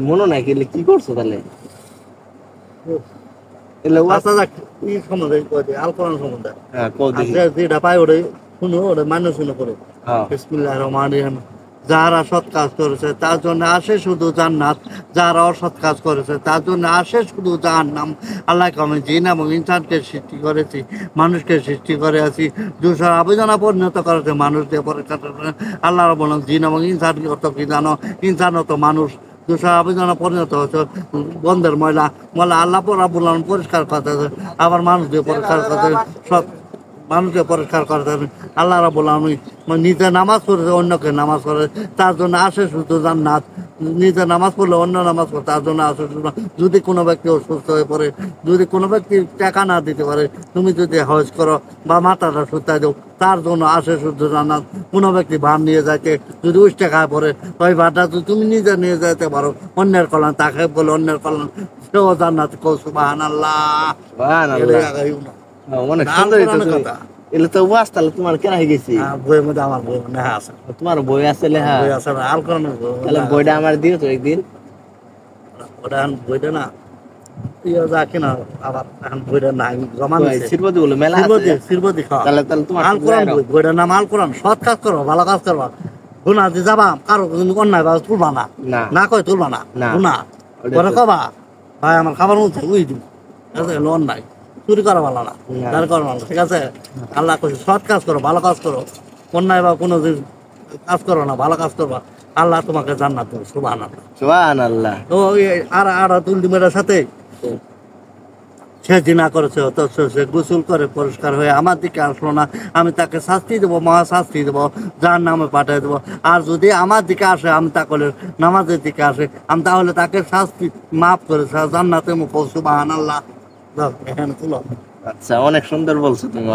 মনে নাই গেলে কি করছো তাহলে? আচ্ছা যাক, ই সম্বন্ধে কই দিই, আল কোরআন সম্বন্ধে। হ্যাঁ, কও দেখি। যেটা পাই ওটাই শুনো, ওটা মানে শুনে পড়ো। হ্যাঁ। বিসমিল্লাহির রহমানির রহিম। যারা সৎ কাজ করেছে তার জন্য আসে শুধু জান্নাত, যারা অসৎ কাজ করেছে তার জন্য আসে শুধু জাহান্নাম। আল্লাহকে আমি জিন এবং ইনসানকে সৃষ্টি করেছি, মানুষকে সৃষ্টি করে আছি দুশোর আবেদনা পরিণত করেছে মানুষকে পরীক্ষা করে। আল্লাহ বলেন জিন এবং ইনসানকে অত কি জানো, ইনসানও তো মানুষ। দুশো আবেদনে পরিণত হচ্ছে বন্ধের ময়লা ময়লা আল্লাহ রাব্বুল আলামিন পরিষ্কার করতে, আবার মানুষ দিয়ে পরিষ্কার করতে, সব মানুষকে পরিষ্কার করতে। আল্লাহ রাব্বুল আলামিন নিজে নামাজ পড়েছে, অন্যকে নামাজ পড়ে তার জন্য আসে শুধু জান্নাত। নিজে নামাজ পড়লে অন্য নামাজ পড়ে তার জন্য আসে শুধু। যদি কোনো ব্যক্তি অসুস্থ হয়ে পড়ে, যদি কোনো ব্যক্তি টাকা না দিতে পারে, তুমি যদি হজ করো বা মাথাটা সুতায় দাও, তার জন্য আসে শুধু জান্নাত। কোনো ব্যক্তি ভার নিয়ে যাইতে যদি উষ্টা খায় পড়ে, ওই ভারটা যদি তুমি নিজে নিয়ে যাইতে পারো, অন্যের কল্যাণ তাকে বলে অন্যের কল্যাণ, সেও জান্নাত। কও সুবহানাল্লাহ। অনেক সুন্দর কথা। এলে তো ওয়াজ তাহলে তোমার কেনা হয়ে গেছি। বইয়ের মধ্যে আমার বই নেহা আছে। তোমার বই আছে লেহা? বই আছে, আল কোরআনের বই। তাহলে বইটা আমার দিও তো একদিন। ওটা বইটা না ইয়ে যা কিনা, আবার এখন বইটার নাম জমা নিছে। শিরবতি বলে মেলা আছে। শিরবতি তাহলে তোমার আল কোরআন বই, বইটার নাম আল কোরআন। সৎ কাজ করো, ভালো কাজ করবা, গুণা দিয়ে যাবা, কারো কিন্তু অন্যায় ভাবে তুলবা না, না কয় তুলবা না, গুণা পরে কবা ভাই আমার খাবার মধ্যে উই দিব, ঠিক আছে? অন্যায় চুরি করা ভালো না, যার করা ভালো, ঠিক আছে? আল্লাহ কইছে সৎ কাজ করো, ভালো কাজ করো, অন্যায় বা কোনো কাজ করো না, ভালো কাজ করবা, আল্লাহ তোমাকে জান্নাত দেবে। সুবহানাল্লাহ, সুবহানাল্লাহ। তো আর তুলদি মেয়েটার সাথে সে জিনা করেছে, অথচ সে গোসল করে পরিষ্কার হয়ে আমার দিকে আসলো না, আমি তাকে শাস্তি দেবো, মহা শাস্তি দেবো, যার নামে পাঠিয়ে দেবো। আর যদি আমার দিকে আসে, আমি তাহলে নামাজের দিকে আসে, আমি তাহলে তাকে শাস্তি মাফ করে জান্নাতে মুখ। সুবহানাল্লাহ। এখানে তুলো। আচ্ছা, অনেক সুন্দর বলছো তুমি।